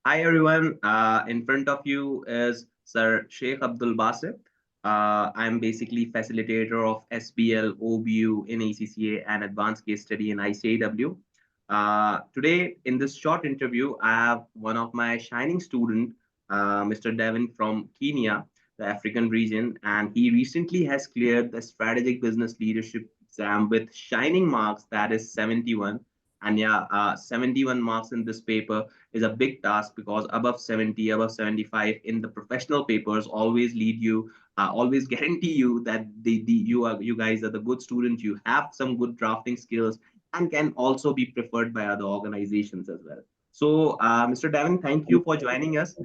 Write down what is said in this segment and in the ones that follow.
Hi everyone. In front of you is Sir Sheikh Abdul Basit. I'm basically facilitator of SBL, OBU in ACCA and Advanced Case Study in ICAW. Today, in this short interview, I have one of my shining student, Mr. Deven from Kenya, the African region, and he recently has cleared the Strategic Business Leadership exam with shining marks, that is 71. And yeah, 71 marks in this paper is a big task because above 70, above 75 in the professional papers always lead you, always guarantee you that you guys are the good student. You have some good drafting skills and can also be preferred by other organizations as well. So, Mr. Davin, thank you for joining us.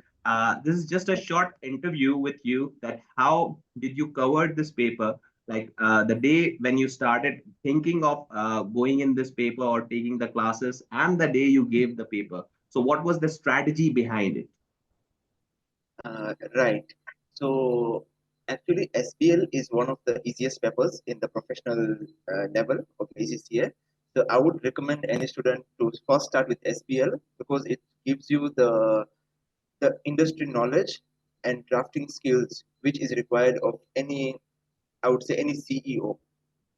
This is just a short interview with you. That how did you cover this paper? Like the day when you started thinking of going in this paper or taking the classes, and the day you gave the paper. So what was the strategy behind it? Right. So actually, SBL is one of the easiest papers in the professional level of ACCA. So I would recommend any student to first start with SBL because it gives you the industry knowledge and drafting skills which is required of any, I would say, any CEO.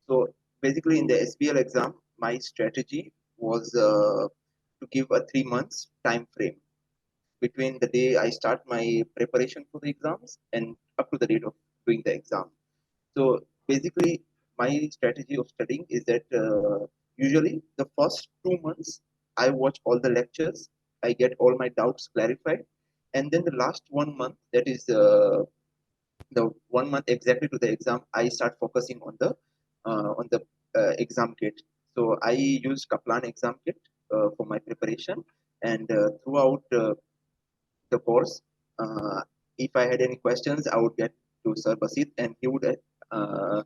So basically, in the SBL exam, my strategy was to give a 3 months time frame between the day I start my preparation for the exams and up to the date of doing the exam. So basically, my strategy of studying is that usually the first 2 months I watch all the lectures, I get all my doubts clarified, and then the last 1 month, that is the 1 month exactly to the exam, I start focusing on the exam kit. So I use Kaplan exam kit for my preparation, and throughout the course. If I had any questions, I would get to Sir Basit, and uh,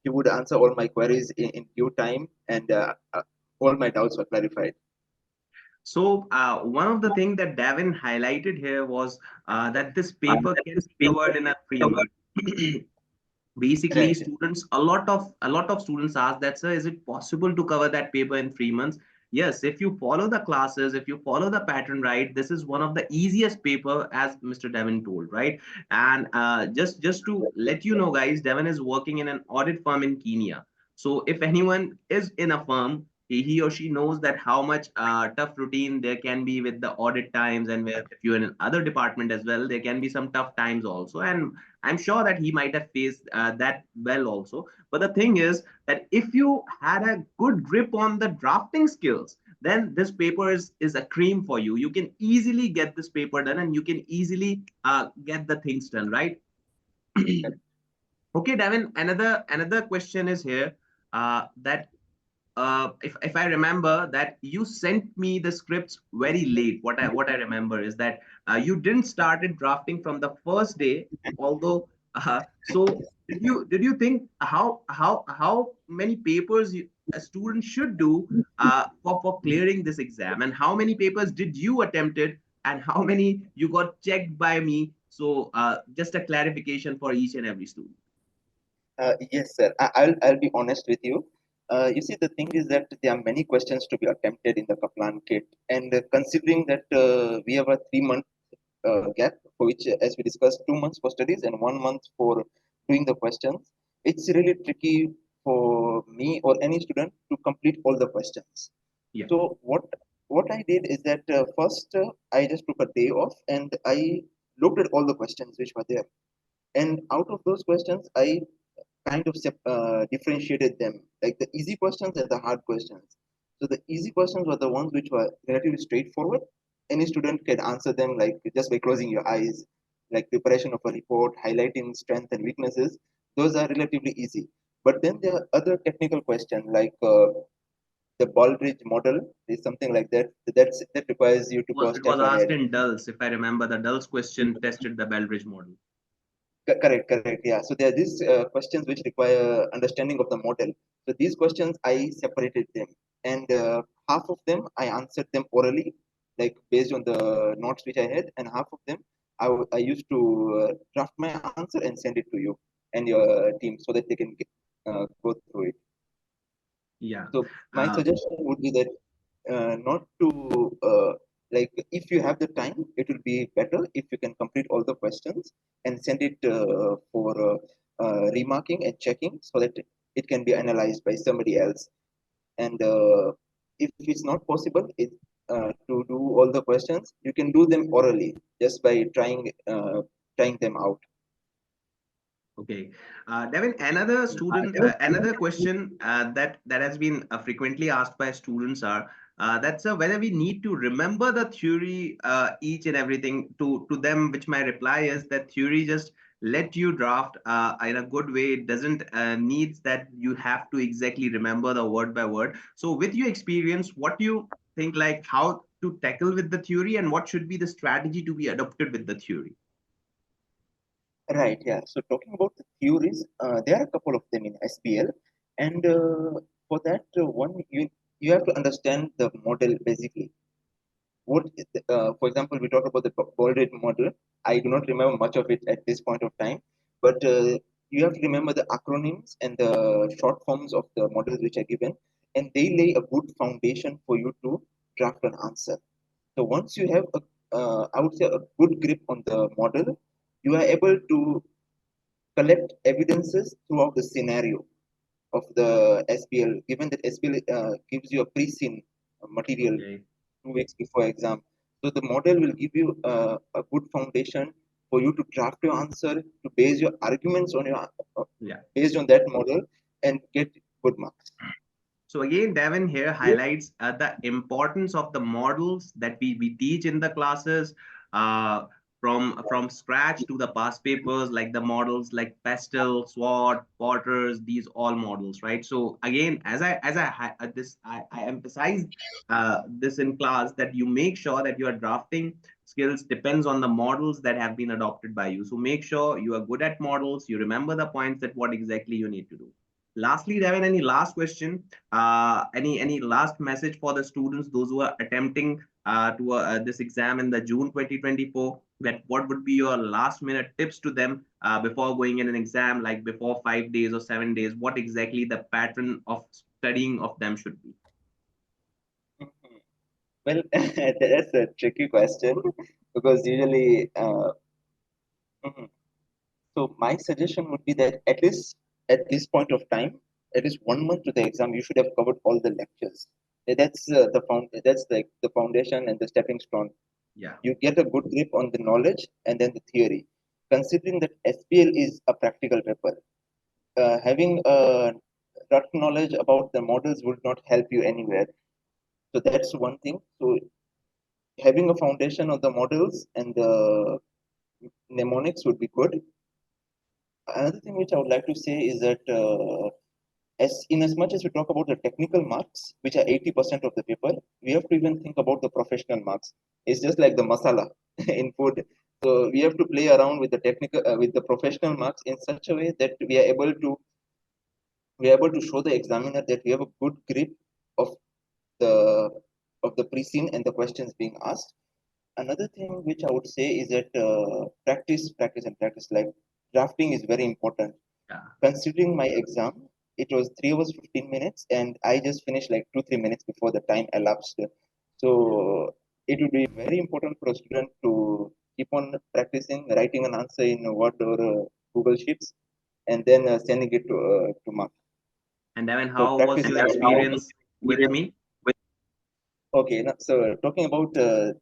he would answer all my queries in due time, and all my doubts were clarified. So one of the things that Davin highlighted here was that this paper can be covered in a 3 month. Basically, Right. students, a lot of students ask that, sir, is it possible to cover that paper in 3 months? Yes, if you follow the classes, if you follow the pattern right, this is one of the easiest paper, as Mr. Devon told, right? And just to let you know, guys, Devon is working in an audit firm in Kenya. So if anyone is in a firm, he or she knows that how much tough routine there can be with the audit times, and where if you're in another department as well, there can be some tough times also. And I'm sure that he might have faced that well also. But the thing is that if you had a good grip on the drafting skills, then this paper is a cream for you. You can easily get this paper done, and you can easily get the things done, right? Okay, Davin. Another question is here that if I remember that you sent me the scripts very late. What I remember is that you didn't started drafting from the first day. Although, so did you think how many papers a student should do for clearing this exam, and how many papers did you attempted, and how many you got checked by me? So just a clarification for each and every student. Yes, sir. I'll be honest with you. You see, the thing is that there are many questions to be attempted in the Kaplan kit, and considering that we have a 3 month gap, for which, as we discussed, 2 months for studies and 1 month for doing the questions, it's really tricky for me or any student to complete all the questions. Yeah. So what I did is that first I just took a day off and I looked at all the questions which were there, and out of those questions, I kind of differentiated them, like the easy questions and the hard questions. So the easy questions were the ones which were relatively straightforward. Any student can answer them like just by closing your eyes, like preparation of a report, highlighting strengths and weaknesses. Those are relatively easy. But then there are other technical questions like the Baldrige model is something like that. That requires you to go a It was step asked ahead. in Dulles, if I remember. The Dulles question tested the Bellbridge model. Correct, correct. Yeah. So there are these questions which require understanding of the model. So these questions I separated them, and half of them I answered them orally, like based on the notes which I had, and half of them I used to draft my answer and send it to you and your team so that they can go through it. Yeah. So my Uh, suggestion would be that not to Like if you have the time, it will be better if you can complete all the questions and send it for remarking and checking so that it can be analyzed by somebody else. And if it's not possible to do all the questions, you can do them orally just by trying them out. Okay. Devin, another student, another question that has been frequently asked by students are that's whether we need to remember the theory each and everything. To them, which my reply is that theory just let you draft in a good way. It doesn't needs that you have to exactly remember the word by word. So, with your experience, what do you think like how to tackle with the theory and what should be the strategy to be adopted with the theory? Right, yeah. So talking about the theories, there are a couple of them in SBL, and for that one, you have to understand the model basically. For example, we talk about the bolded model. I do not remember much of it at this point of time, but you have to remember the acronyms and the short forms of the models which are given, and they lay a good foundation for you to draft an answer. So once you have I would say a good grip on the model, you are able to collect evidences throughout the scenario of the SBL, given that SBL gives you a pre-seen material Okay. 2 weeks before exam. So the model will give you a good foundation for you to draft your answer, to base your arguments on your Yeah. based on that model and get good marks. So again, Devin here highlights the importance of the models that we teach in the classes, uh, from scratch to the past papers, like the models like Pastel, SWOT, Potters, these all models, right? So again, I emphasize this in class that you make sure that your drafting skills depends on the models that have been adopted by you. So make sure you are good at models, you remember the points that what exactly you need to do. Lastly, Devin, any last question? Any last message for the students, those who are attempting to this exam in the June 2024? That what would be your last minute tips to them before going in an exam, like before 5 days or 7 days? What exactly the pattern of studying of them should be? Mhm. Well, that's a tricky question because usually, mhm. So my suggestion would be that at least at this point of time, at least 1 month to the exam, you should have covered all the lectures. That's like the foundation and the stepping stone. Yeah. You get a good grip on the knowledge and then the theory. Considering that SPL is a practical paper, having a rough knowledge about the models would not help you anywhere. So that's one thing. So having a foundation of the models and the mnemonics would be good. Another thing which I would like to say is that as much as we talk about the technical marks, which are 80% of the paper, we have to even think about the professional marks. It's just like the masala in food. So we have to play around with the with the professional marks in such a way that we are able to show the examiner that we have a good grip of the pre-scene and the questions being asked. Another thing which I would say is that practice, practice, and practice. Like drafting is very important. Yeah. Considering my exam, it was 3 hours 15 minutes, and I just finished like 2 3 minutes before the time elapsed. So it would be very important for a student to keep on practicing writing an answer in Word or Google Sheets, and then sending it to mark. And Devin, So how practice was is your very experience with me? okay. Now, so talking about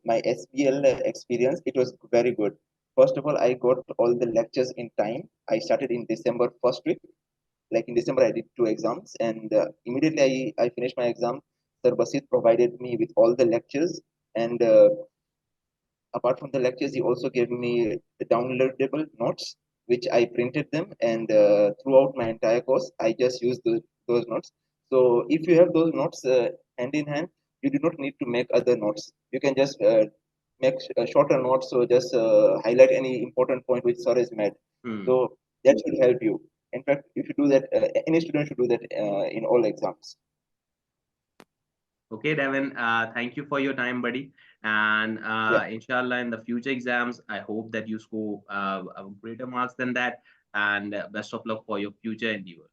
my SBL experience, it was very good. First of all, I got all the lectures in time. I started in December first week. Like in December, I did 2 exams, and immediately I finished my exam. Sir Basit provided me with all the lectures, and apart from the lectures, he also gave me the downloadable notes, which I printed them, and throughout my entire course, I just used those notes. So if you have those notes hand in hand, you do not need to make other notes. You can just make shorter notes, so just highlight any important point which sir has made. Hmm. So that should help you. In fact, if you do that, any student should do that in all exams. Okay, Devin, thank you for your time, buddy. And Yeah. inshallah, in the future exams, I hope that you score greater marks than that. And best of luck for your future endeavors.